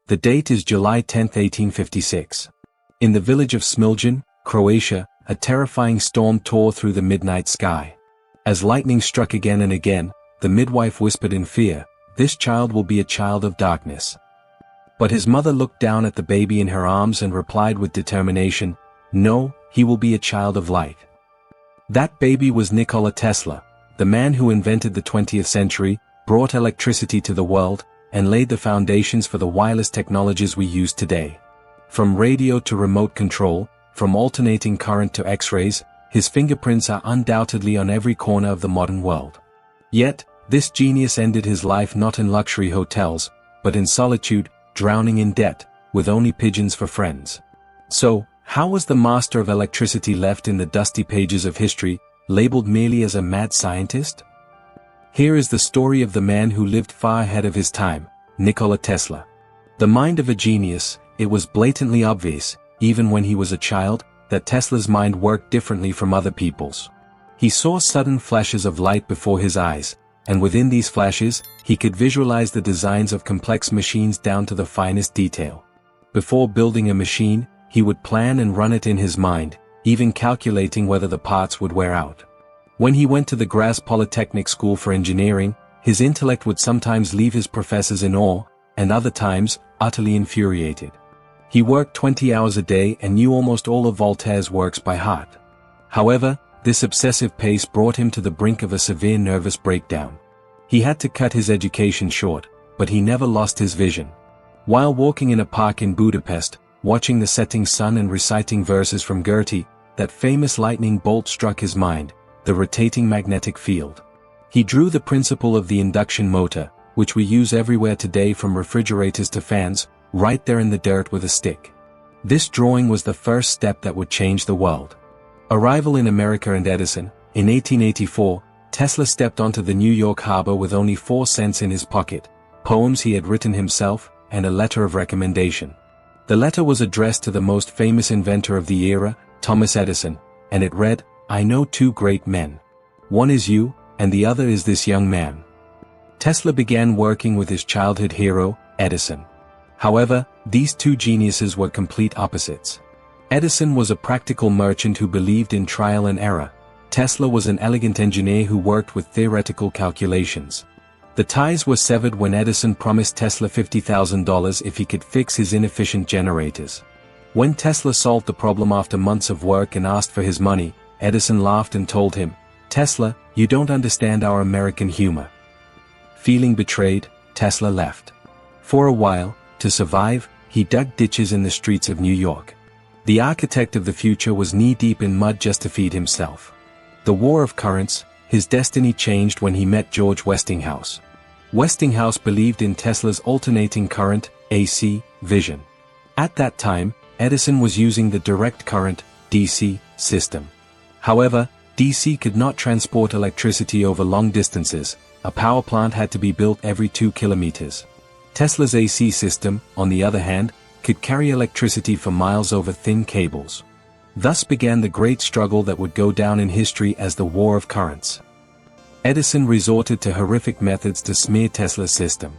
The date is July 10, 1856. In the village of Smiljan, Croatia, a terrifying storm tore through the midnight sky. As lightning struck again and again, the midwife whispered in fear, "This child will be a child of darkness." But his mother looked down at the baby in her arms and replied with determination, "No, he will be a child of light." That baby was Nikola Tesla, the man who invented the 20th century, brought electricity to the world, and laid the foundations for the wireless technologies we use today. From radio to remote control, from alternating current to X-rays, his fingerprints are undoubtedly on every corner of the modern world. Yet, this genius ended his life not in luxury hotels, but in solitude, drowning in debt, with only pigeons for friends. So, how was the master of electricity left in the dusty pages of history, labeled merely as a mad scientist? Here is the story of the man who lived far ahead of his time, Nikola Tesla. The mind of a genius, it was blatantly obvious, even when he was a child, that Tesla's mind worked differently from other people's. He saw sudden flashes of light before his eyes, and within these flashes, he could visualize the designs of complex machines down to the finest detail. Before building a machine, he would plan and run it in his mind, even calculating whether the parts would wear out. When he went to the Graz Polytechnic School for Engineering, his intellect would sometimes leave his professors in awe, and other times, utterly infuriated. He worked 20 hours a day and knew almost all of Voltaire's works by heart. However, this obsessive pace brought him to the brink of a severe nervous breakdown. He had to cut his education short, but he never lost his vision. While walking in a park in Budapest, watching the setting sun and reciting verses from Goethe, that famous lightning bolt struck his mind, the rotating magnetic field. He drew the principle of the induction motor, which we use everywhere today from refrigerators to fans, right there in the dirt with a stick. This drawing was the first step that would change the world. Arrival in America and Edison. In 1884, Tesla stepped onto the New York harbor with only 4 cents in his pocket, poems he had written himself, and a letter of recommendation. The letter was addressed to the most famous inventor of the era, Thomas Edison, and it read, "I know 2 great men. One is you, and the other is this young man." Tesla began working with his childhood hero, Edison. However, these 2 geniuses were complete opposites. Edison was a practical merchant who believed in trial and error. Tesla was an elegant engineer who worked with theoretical calculations. The ties were severed when Edison promised Tesla $50,000 if he could fix his inefficient generators. When Tesla solved the problem after months of work and asked for his money, Edison laughed and told him, "Tesla, you don't understand our American humor." Feeling betrayed, Tesla left. For a while, to survive, he dug ditches in the streets of New York. The architect of the future was knee-deep in mud just to feed himself. The war of currents, his destiny changed when he met George Westinghouse. Westinghouse believed in Tesla's alternating current, AC, vision. At that time, Edison was using the direct current, DC, system. However, DC could not transport electricity over long distances. A power plant had to be built every 2 kilometers. Tesla's AC system, on the other hand, could carry electricity for miles over thin cables. Thus began the great struggle that would go down in history as the War of Currents. Edison resorted to horrific methods to smear Tesla's system.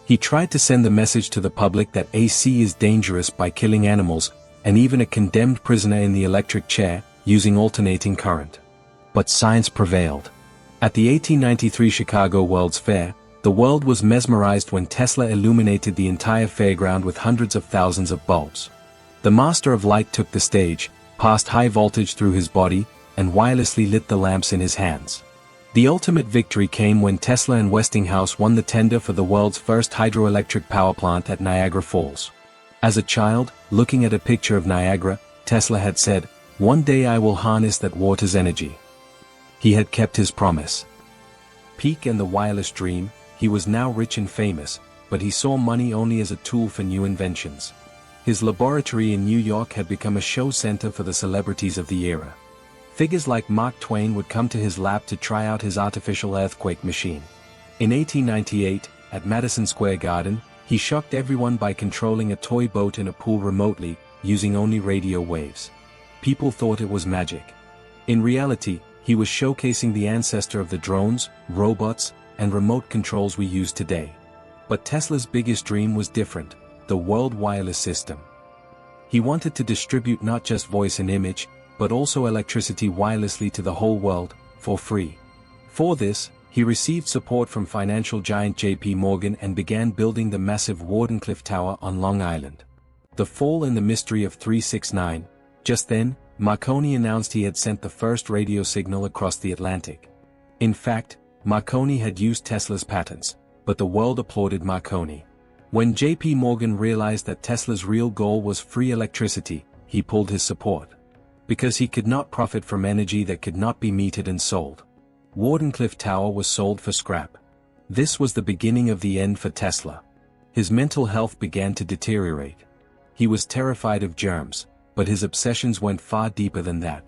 He tried to send the message to the public that AC is dangerous by killing animals, and even a condemned prisoner in the electric chair, using alternating current. But science prevailed. At the 1893 Chicago World's Fair, the world was mesmerized when Tesla illuminated the entire fairground with hundreds of thousands of bulbs. The master of light took the stage, passed high voltage through his body, and wirelessly lit the lamps in his hands. The ultimate victory came when Tesla and Westinghouse won the tender for the world's first hydroelectric power plant at Niagara Falls. As a child, looking at a picture of Niagara, Tesla had said, "One day I will harness that water's energy." He had kept his promise. Peak and the wireless dream, he was now rich and famous, but he saw money only as a tool for new inventions. His laboratory in New York had become a show center for the celebrities of the era. Figures like Mark Twain would come to his lab to try out his artificial earthquake machine. In 1898, at Madison Square Garden, he shocked everyone by controlling a toy boat in a pool remotely, using only radio waves. People thought it was magic. In reality, he was showcasing the ancestor of the drones, robots, and remote controls we use today. But Tesla's biggest dream was different. the World Wireless System. He wanted to distribute not just voice and image, but also electricity wirelessly to the whole world, for free. For this, he received support from financial giant J.P. Morgan and began building the massive Wardenclyffe Tower on Long Island. The fall and the mystery of 369. Just then, Marconi announced he had sent the first radio signal across the Atlantic. In fact, Marconi had used Tesla's patents, but the world applauded Marconi. When J.P. Morgan realized that Tesla's real goal was free electricity, he pulled his support. Because he could not profit from energy that could not be metered and sold. Wardenclyffe Tower was sold for scrap. This was the beginning of the end for Tesla. His mental health began to deteriorate. He was terrified of germs, but his obsessions went far deeper than that.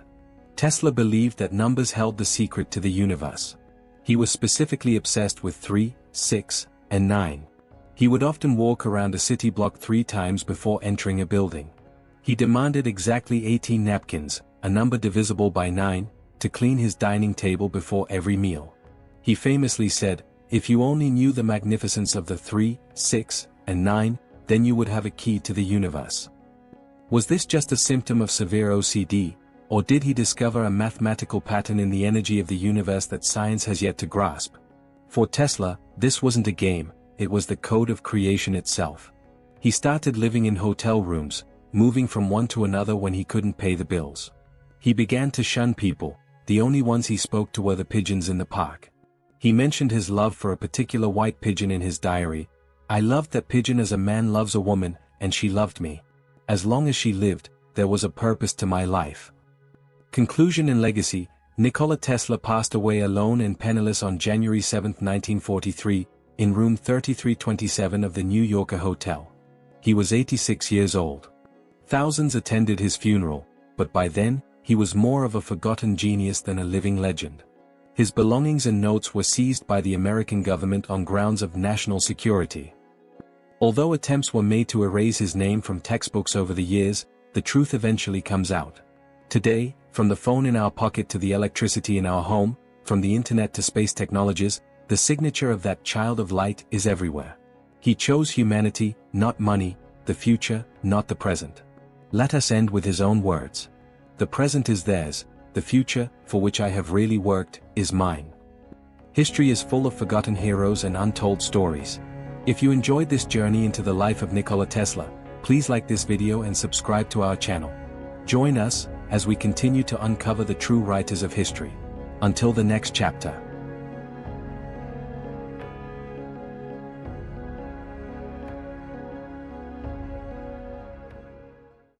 Tesla believed that numbers held the secret to the universe. He was specifically obsessed with 3, 6, and 9. He would often walk around a city block 3 times before entering a building. He demanded exactly 18 napkins, a number divisible by 9, to clean his dining table before every meal. He famously said, "If you only knew the magnificence of the 3, 6, and 9, then you would have a key to the universe." Was this just a symptom of severe OCD, or did he discover a mathematical pattern in the energy of the universe that science has yet to grasp? For Tesla, this wasn't a game, it was the code of creation itself. He started living in hotel rooms, moving from one to another when he couldn't pay the bills. He began to shun people. The only ones he spoke to were the pigeons in the park. He mentioned his love for a particular white pigeon in his diary. "I loved that pigeon as a man loves a woman, and she loved me. As long as she lived, there was a purpose to my life." Conclusion and legacy. Nikola Tesla passed away alone and penniless on January 7, 1943, in room 3327 of the New Yorker Hotel. He was 86 years old. Thousands attended his funeral, but by then, he was more of a forgotten genius than a living legend. His belongings and notes were seized by the American government on grounds of national security. Although attempts were made to erase his name from textbooks over the years, the truth eventually comes out. Today, from the phone in our pocket to the electricity in our home, from the internet to space technologies, the signature of that child of light is everywhere. He chose humanity, not money, the future, not the present. Let us end with his own words. "The present is theirs, the future, for which I have really worked, is mine." History is full of forgotten heroes and untold stories. If you enjoyed this journey into the life of Nikola Tesla, please like this video and subscribe to our channel. Join us, as we continue to uncover the true writers of history. Until the next chapter.